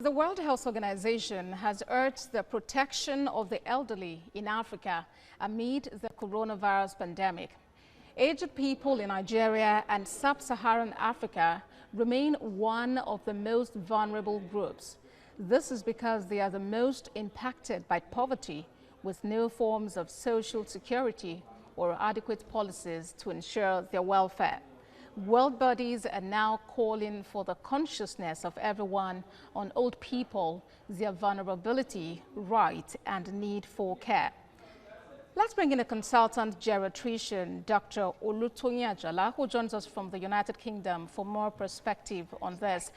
The World Health Organization has urged the protection of the elderly in Africa amid the coronavirus pandemic. Aged people in Nigeria and sub-Saharan Africa remain one of the most vulnerable groups. This is because they are the most impacted by poverty, with no forms of social security or adequate policies to ensure their welfare. World bodies are now calling for the consciousness of everyone on old people, their vulnerability, right, and need for care. Let's bring in a consultant geriatrician, Dr. Olutoyin Ajala, who joins us from the United Kingdom for more perspective on this.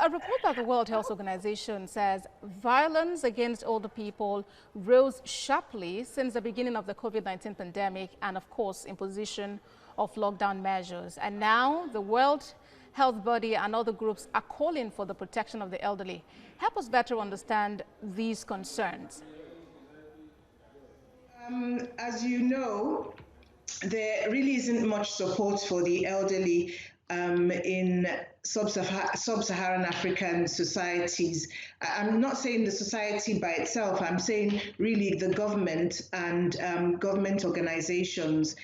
A report by the World Health Organization says violence against older people rose sharply since the beginning of the COVID-19 pandemic and, of course, imposition of lockdown measures. And now the World Health Body and other groups are calling for the protection of the elderly. Help us better understand these concerns. As you know, there really isn't much support for the elderly in sub-Saharan African societies. I'm not saying the society by itself, I'm saying really the government and government organizations.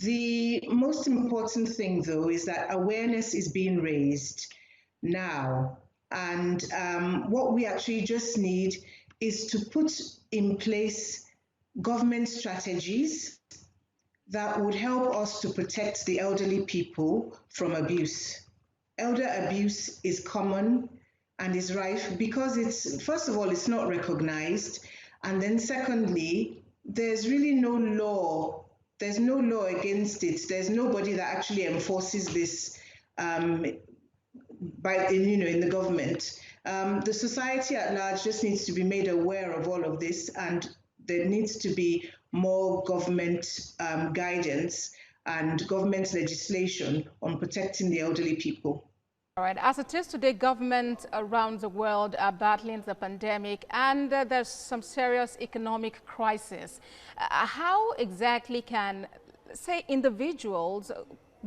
The most important thing, though, is that awareness is being raised now. And what we actually just need is to put in place government strategies that would help us to protect the elderly people from abuse. Elder abuse is common and is rife because it's, first of all, it's not recognized. And then secondly, there's really no law. There's no law against it. There's nobody that actually enforces this in the government. The society at large just needs to be made aware of all of this, and there needs to be more government guidance and government legislation on protecting the elderly people. All right. As it is today, governments around the world are battling the pandemic, and there's some serious economic crisis. How exactly can, say, individuals,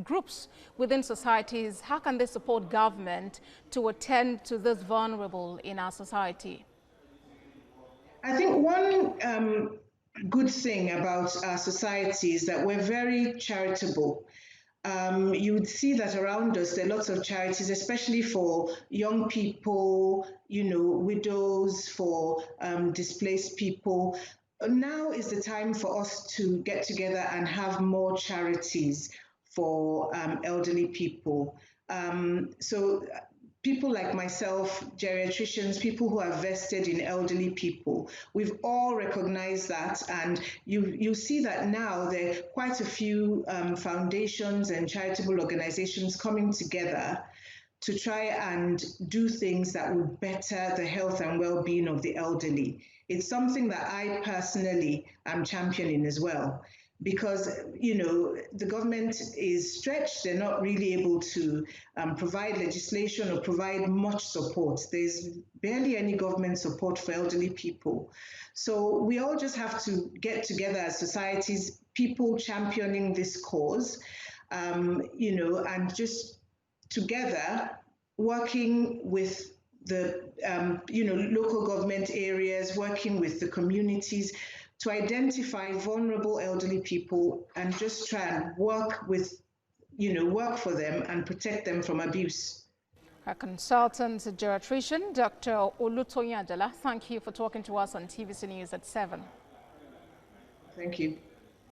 groups within societies, how can they support government to attend to this vulnerable in our society? I think one good thing about our society is that we're very charitable. You would see that around us there are lots of charities, especially for young people, widows, for displaced people. Now is the time for us to get together and have more charities for elderly people. So people like myself, geriatricians, people who are vested in elderly people, we've all recognized that, and you see that now there are quite a few foundations and charitable organizations coming together to try and do things that would better the health and well-being of the elderly. It's something that I personally am championing as well, because the government is stretched. They're not really able to provide legislation or provide much support. There's barely any government support for elderly people. So we all just have to get together as societies, people championing this cause, and just together working with the local government areas, working with the communities to identify vulnerable elderly people and just try and work for them and protect them from abuse. Our consultant geriatrician, Dr. Olutoyin Ajala, thank you for talking to us on TVC News at 7. Thank you.